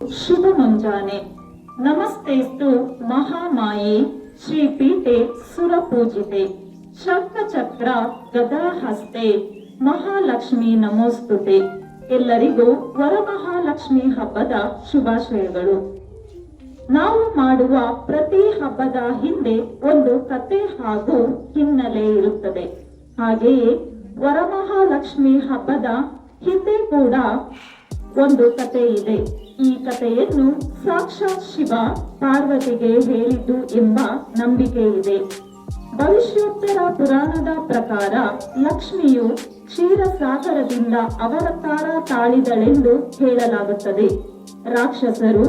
ಶುಭ ಮುಂಜಾನೆ. ನಮಸ್ತೆಸ್ತು ಮಹಾಮಾಯೆ ಶ್ರೀಪೀಠೆ ಸುರಪೂಜಿತೆ ಶಂಖಚಕ್ರ ಗದಾಹಸ್ತೆ ಮಹಾಲಕ್ಷ್ಮಿ ನಮೋಸ್ತುತೆ. ಎಲ್ಲರಿಗೂ ವರಮಹಾಲಕ್ಷ್ಮಿ ಹಬ್ಬದ ಶುಭಾಶಯಗಳು. ನಾವು ಮಾಡುವ ಪ್ರತಿ ಹಬ್ಬದ ಹಿಂದೆ ಒಂದು ಕತೆ ಹಾಗೂ ಹಿನ್ನೆಲೆ ಇರುತ್ತದೆ. ಹಾಗೆಯೇ ವರಮಹಾಲಕ್ಷ್ಮಿ ಹಬ್ಬದ ಹಿಂದೆ ಕೂಡ ಒಂದು ಕತೆ ಇದೆ. ಈ ಕಥೆಯನ್ನು ಸಾಕ್ಷಾತ್ ಶಿವ ಪಾರ್ವತಿಗೆ ಹೇಳಿದ್ದು ಎಂಬ ನಂಬಿಕೆ ಇದೆ. ಭವಿಷ್ಯೋತ್ತರ ಪುರಾಣದ ಪ್ರಕಾರ ಲಕ್ಷ್ಮಿಯು ಕ್ಷೀರಸಾಗರದಿಂದ ಅವತಾರ ತಾಳಿದಳೆಂದು ಹೇಳಲಾಗುತ್ತದೆ. ರಾಕ್ಷಸರು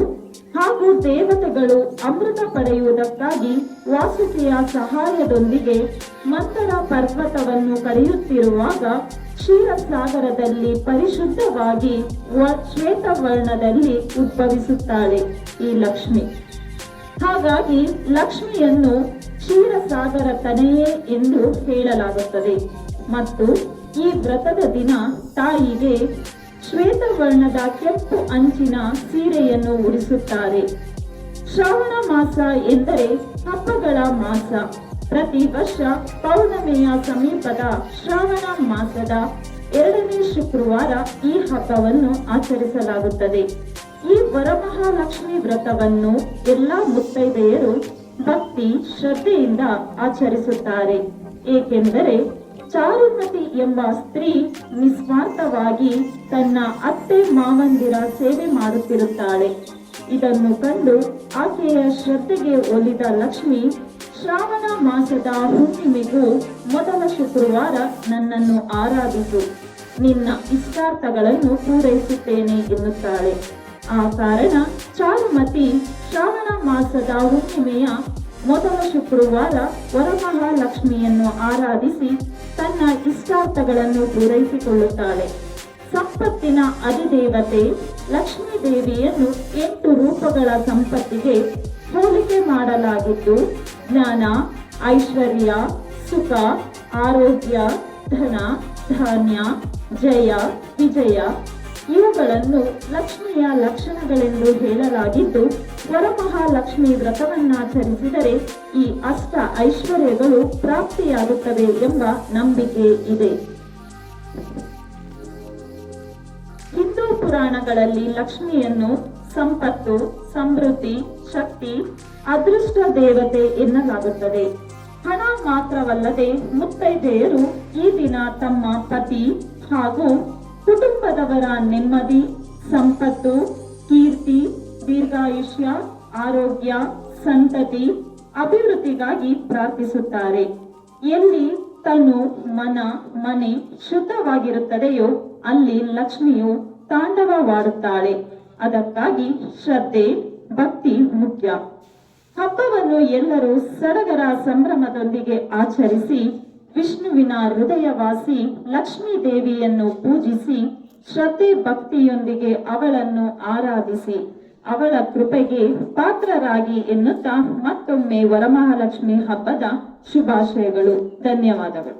ಹಾಗೂ ದೇವತೆಗಳು ಅಮೃತ ಪಡೆಯುವುದಕ್ಕಾಗಿ ವಾಸುಕಿಯ ಸಹಾಯದೊಂದಿಗೆ ಮಂಥರ ಪರ್ವತವನ್ನು ಕರೆಯುತ್ತಿರುವಾಗ ಕ್ಷೀರಸಾಗರದಲ್ಲಿ ಪರಿಶುದ್ಧವಾಗಿ ಶ್ವೇತವರ್ಣದಲ್ಲಿ ಉದ್ಭವಿಸುತ್ತಾಳೆ ಈ ಲಕ್ಷ್ಮಿ. ಹಾಗಾಗಿ ಲಕ್ಷ್ಮಿಯನ್ನು ಕ್ಷೀರಸಾಗರ ತನೆಯೇ ಎಂದು ಹೇಳಲಾಗುತ್ತದೆ. ಮತ್ತು ಈ ವ್ರತದ ದಿನ ತಾಯಿಗೆ ಶ್ವೇತವರ್ಣದ ಕೆಂಪು ಅಂಚಿನ ಸೀರೆಯನ್ನು ಉಡಿಸುತ್ತಾರೆ. ಶ್ರಾವಣ ಮಾಸ ಎಂದರೆ ಹಬ್ಬಗಳ ಮಾಸ. ಪ್ರತಿ ವರ್ಷ ಪೌರ್ಣಮಿಯ ಸಮೀಪದ ಶ್ರಾವಣ ಮಾಸದ 2ನೇ ಶುಕ್ರವಾರ ಈ ಹಬ್ಬವನ್ನು ಆಚರಿಸಲಾಗುತ್ತದೆ. ಈ ವರಮಹಾಲಕ್ಷ್ಮಿ ವ್ರತವನ್ನು ಎಲ್ಲಾ ಮುತ್ತೈದೆಯರು ಭಕ್ತಿ ಶ್ರದ್ಧೆಯಿಂದ ಆಚರಿಸುತ್ತಾರೆ. ಏಕೆಂದರೆ ಚಾರುಮತಿ ಎಂಬ ಸ್ತ್ರೀ ನಿಸ್ವಾರ್ಥವಾಗಿ ತನ್ನ ಅತ್ತೆ ಮಾವಂದಿರ ಸೇವೆ ಮಾಡುತ್ತಿರುತ್ತಾಳೆ. ಇದನ್ನು ಕಂಡು ಆಕೆಯ ಶ್ರದ್ಧೆಗೆ ಒಲಿದ ಲಕ್ಷ್ಮಿ ಶ್ರಾವಣ ಮಾಸದ ಹುಣ್ಣಿಮೆಗೂ ಮೊದಲ ಶುಕ್ರವಾರ ನನ್ನನ್ನು ಆರಾಧಿಸು, ನಿನ್ನ ಇಷ್ಟಾರ್ಥಗಳನ್ನು ಪೂರೈಸುತ್ತೇನೆ ಎನ್ನುತ್ತಾಳೆ. ಆ ಕಾರಣ ಚಾರುಮತಿ ಶ್ರಾವಣ ಮಾಸದ ಹುಣ್ಣಿಮೆಯ ಮೊದಲ ಶುಕ್ರವಾರ ವರಮಹಾಲಕ್ಷ್ಮಿಯನ್ನು ಆರಾಧಿಸಿ ತನ್ನ ಇಷ್ಟಾರ್ಥಗಳನ್ನು ಪೂರೈಸಿಕೊಳ್ಳುತ್ತಾಳೆ. ಸಂಪತ್ತಿನ ಅಧಿದೇವತೆ ಲಕ್ಷ್ಮೀ ದೇವಿಯನ್ನು 8 ರೂಪಗಳ ಸಂಪತ್ತಿಗೆ ಹೋಲಿಕೆ ಮಾಡಲಾಗಿದ್ದು, ಜ್ಞಾನ, ಐಶ್ವರ್ಯ, ಸುಖ, ಆರೋಗ್ಯ, ಧನ, ಧಾನ್ಯ, ಜಯ, ವಿಜಯ ಇವುಗಳನ್ನು ಲಕ್ಷ್ಮಿಯ ಲಕ್ಷಣಗಳೆಂದು ಹೇಳಲಾಗಿದ್ದು, ವರಮಹಾಲಕ್ಷ್ಮಿ ವ್ರತವನ್ನಾಚರಿಸಿದರೆ ಈ ಅಷ್ಟ ಐಶ್ವರ್ಯಗಳು ಪ್ರಾಪ್ತಿಯಾಗುತ್ತವೆ ಎಂಬ ನಂಬಿಕೆ ಇದೆ. ಹಿಂದೂ ಪುರಾಣಗಳಲ್ಲಿ ಲಕ್ಷ್ಮಿಯನ್ನು ಸಂಪತ್ತು, ಸಮೃದ್ಧಿ, ಶಕ್ತಿ, ಅದೃಷ್ಟ ದೇವತೆ ಎನ್ನಲಾಗುತ್ತದೆ. ಹಣ ಮಾತ್ರವಲ್ಲದೆ ಮುತ್ತೈದೆಯರು ಈ ದಿನ ತಮ್ಮ ಪತಿ ಹಾಗೂ ಕುಟುಂಬದವರ ನೆಮ್ಮದಿ, ಸಂಪತ್ತು, ಕೀರ್ತಿ, ದೀರ್ಘಾಯುಷ್ಯ, ಆರೋಗ್ಯ, ಸಂತತಿ, ಅಭಿವೃದ್ಧಿಗಾಗಿ ಪ್ರಾರ್ಥಿಸುತ್ತಾರೆ. ಎಲ್ಲಿ ತನು, ಮನ, ಮನೆ ಶುದ್ಧವಾಗಿರುತ್ತದೆಯೋ ಅಲ್ಲಿ ಲಕ್ಷ್ಮಿಯು ತಾಂಡವವಾಡುತ್ತಾಳೆ. ಅದಕ್ಕಾಗಿ ಶ್ರದ್ಧೆ, ಭಕ್ತಿ ಮುಖ್ಯ. ಹಬ್ಬವನ್ನು ಎಲ್ಲರೂ ಸಡಗರ ಸಂಭ್ರಮದೊಂದಿಗೆ ಆಚರಿಸಿ ವಿಷ್ಣುವಿನ ಹೃದಯವಾಸಿ ಲಕ್ಷ್ಮೀ ದೇವಿಯನ್ನು ಪೂಜಿಸಿ ಶ್ರದ್ಧೆ ಭಕ್ತಿಯೊಂದಿಗೆ ಅವಳನ್ನು ಆರಾಧಿಸಿ ಅವಳ ಕೃಪೆಗೆ ಪಾತ್ರರಾಗಿ ಎನ್ನುತ್ತಾ ಮತ್ತೊಮ್ಮೆ ವರಮಹಾಲಕ್ಷ್ಮಿ ಹಬ್ಬದ ಶುಭಾಶಯಗಳು. ಧನ್ಯವಾದಗಳು.